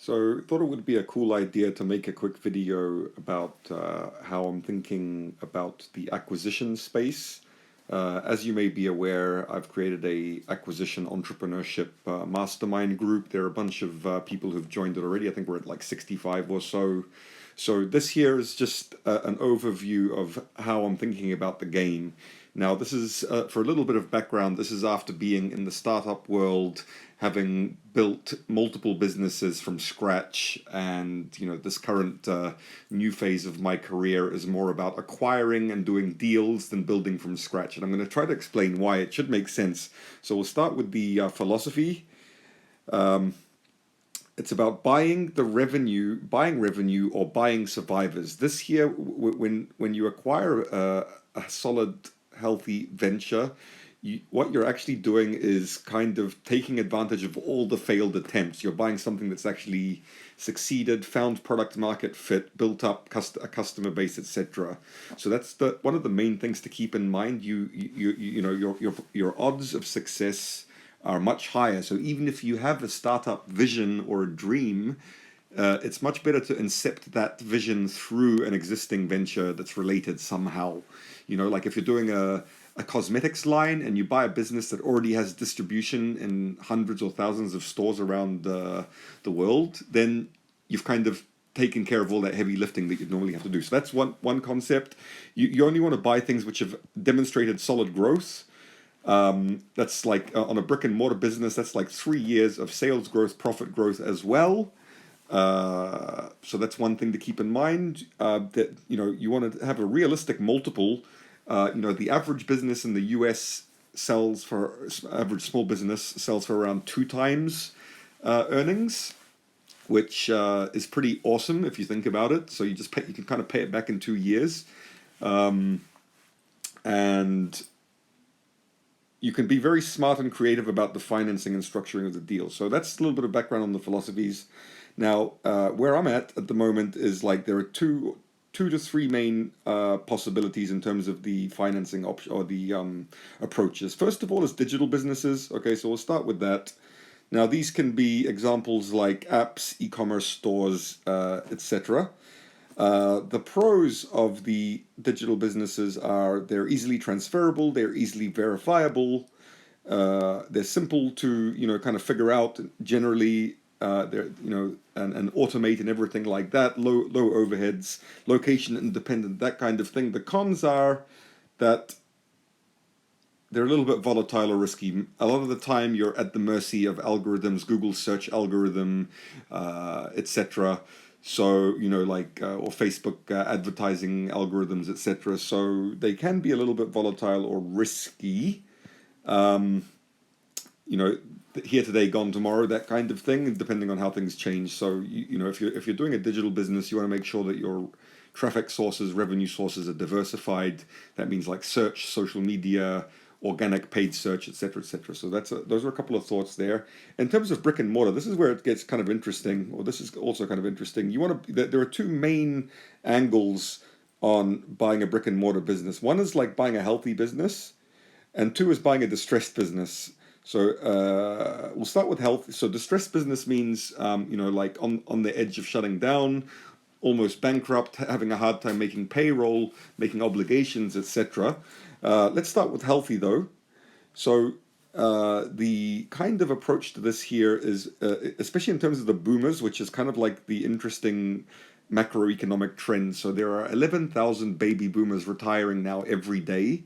So thought it would be a cool idea to make a quick video about how I'm thinking about the acquisition space. As you may be aware, I've created a acquisition entrepreneurship mastermind group. There are a bunch of people who've joined it already. I think we're at like 65 or so. So this here is just an overview of how I'm thinking about the game. Now, this is for a little bit of background. This is after being in the startup world, having built multiple businesses from scratch, and this current new phase of my career is more about acquiring and doing deals than building from scratch. And I'm going to try to explain why it should make sense. So we'll start with the philosophy. It's about buying revenue or buying survivors. This here, when you acquire a solid, healthy venture, what you're actually doing is kind of taking advantage of all the failed attempts. You're buying something that's actually succeeded, found product market fit, built up a customer base, etc. So that's one of the main things to keep in mind. Your odds of success are much higher. So even if you have a startup vision or a dream, it's much better to incept that vision through an existing venture that's related somehow. Like if you're doing a cosmetics line and you buy a business that already has distribution in hundreds or thousands of stores around the world, then you've kind of taken care of all that heavy lifting that you'd normally have to do. So that's one concept. You only want to buy things which have demonstrated solid growth. That's like on a brick and mortar business, that's like 3 years of sales growth, profit growth as well. So that's one thing to keep in mind. That you want to have a realistic multiple. The average business in the US average small business sells for around 2 times earnings, which is pretty awesome if you think about it. So you can kind of pay it back in 2 years, and you can be very smart and creative about the financing and structuring of the deal. So that's a little bit of background on the philosophies. Now, where I'm at the moment is like there are two to three main possibilities in terms of the financing option or the approaches. First of all is digital businesses. Okay, so we'll start with that. Now, these can be examples like apps, e-commerce stores, etc. The pros of the digital businesses are they're easily transferable, they're easily verifiable, they're simple to kind of figure out generally. They're and automate and everything like that. Low overheads, location independent, that kind of thing. The cons are that they're a little bit volatile or risky. A lot of the time, you're at the mercy of algorithms, Google search algorithm, etc. So or Facebook advertising algorithms, etc. So they can be a little bit volatile or risky. Here today, gone tomorrow, that kind of thing, depending on how things change. So if you're doing a digital business, you want to make sure that your traffic sources, revenue sources are diversified. That means like search, social media, organic paid search, etc., etc. So those are a couple of thoughts there. In terms of brick and mortar, this is where it gets kind of interesting, or this is also kind of interesting. There are two main angles on buying a brick and mortar business. One is like buying a healthy business, and two is buying a distressed business. So we'll start with health. So distressed business means like on the edge of shutting down, almost bankrupt, having a hard time making payroll, making obligations, etc. Let's start with healthy though. So the kind of approach to this here is, especially in terms of the boomers, which is kind of like the interesting macroeconomic trend. So there are 11,000 baby boomers retiring now every day.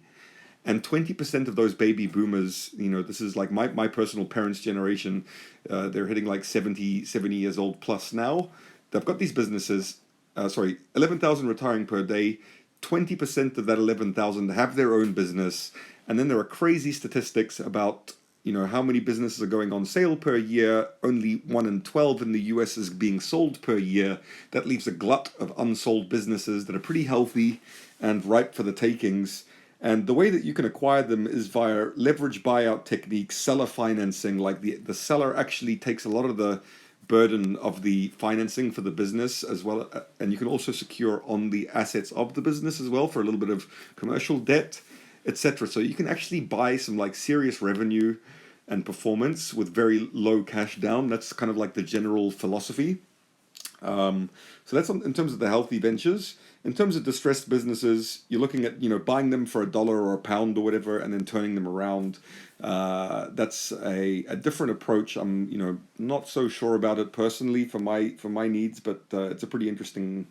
And 20% of those baby boomers, this is like my personal parents' generation, they're hitting like 70 years old plus now. They've got these businesses, 11,000 retiring per day, 20% of that 11,000 have their own business. And then there are crazy statistics about, how many businesses are going on sale per year. Only 1 in 12 in the US is being sold per year. That leaves a glut of unsold businesses that are pretty healthy and ripe for the takings. And the way that you can acquire them is via leverage buyout techniques, seller financing. Like the seller actually takes a lot of the burden of the financing for the business as well. And you can also secure on the assets of the business as well for a little bit of commercial debt, etc. So you can actually buy some like serious revenue and performance with very low cash down. That's kind of like the general philosophy. So that's in terms of the healthy ventures. In terms of distressed businesses, you're looking at buying them for $1 or £1 or whatever, and then turning them around. That's a different approach. I'm not so sure about it personally for my needs, but it's a pretty interesting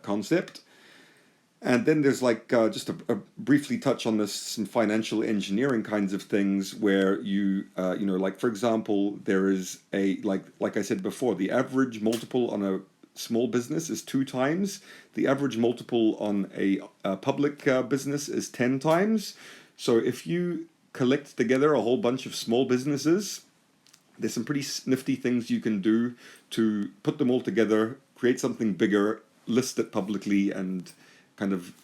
concept. And then there's like just a briefly touch on this, some financial engineering kinds of things where like for example, there is like I said before, the average multiple on a small business is 2 times. The average multiple on a public business is 10 times. So if you collect together a whole bunch of small businesses, there's some pretty nifty things you can do to put them all together, create something bigger, list it publicly, and kind of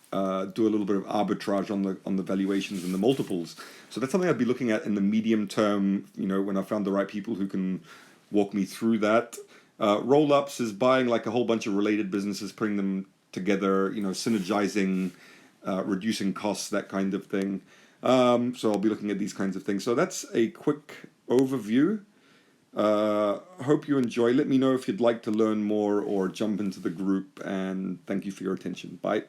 do a little bit of arbitrage on the valuations and the multiples. So that's something I'd be looking at in the medium term. When I found the right people who can walk me through that. Roll ups is buying like a whole bunch of related businesses, putting them together. Synergizing, reducing costs, that kind of thing. So I'll be looking at these kinds of things. So that's a quick overview. Hope you enjoy. Let me know if you'd like to learn more or jump into the group, and thank you for your attention. Bye.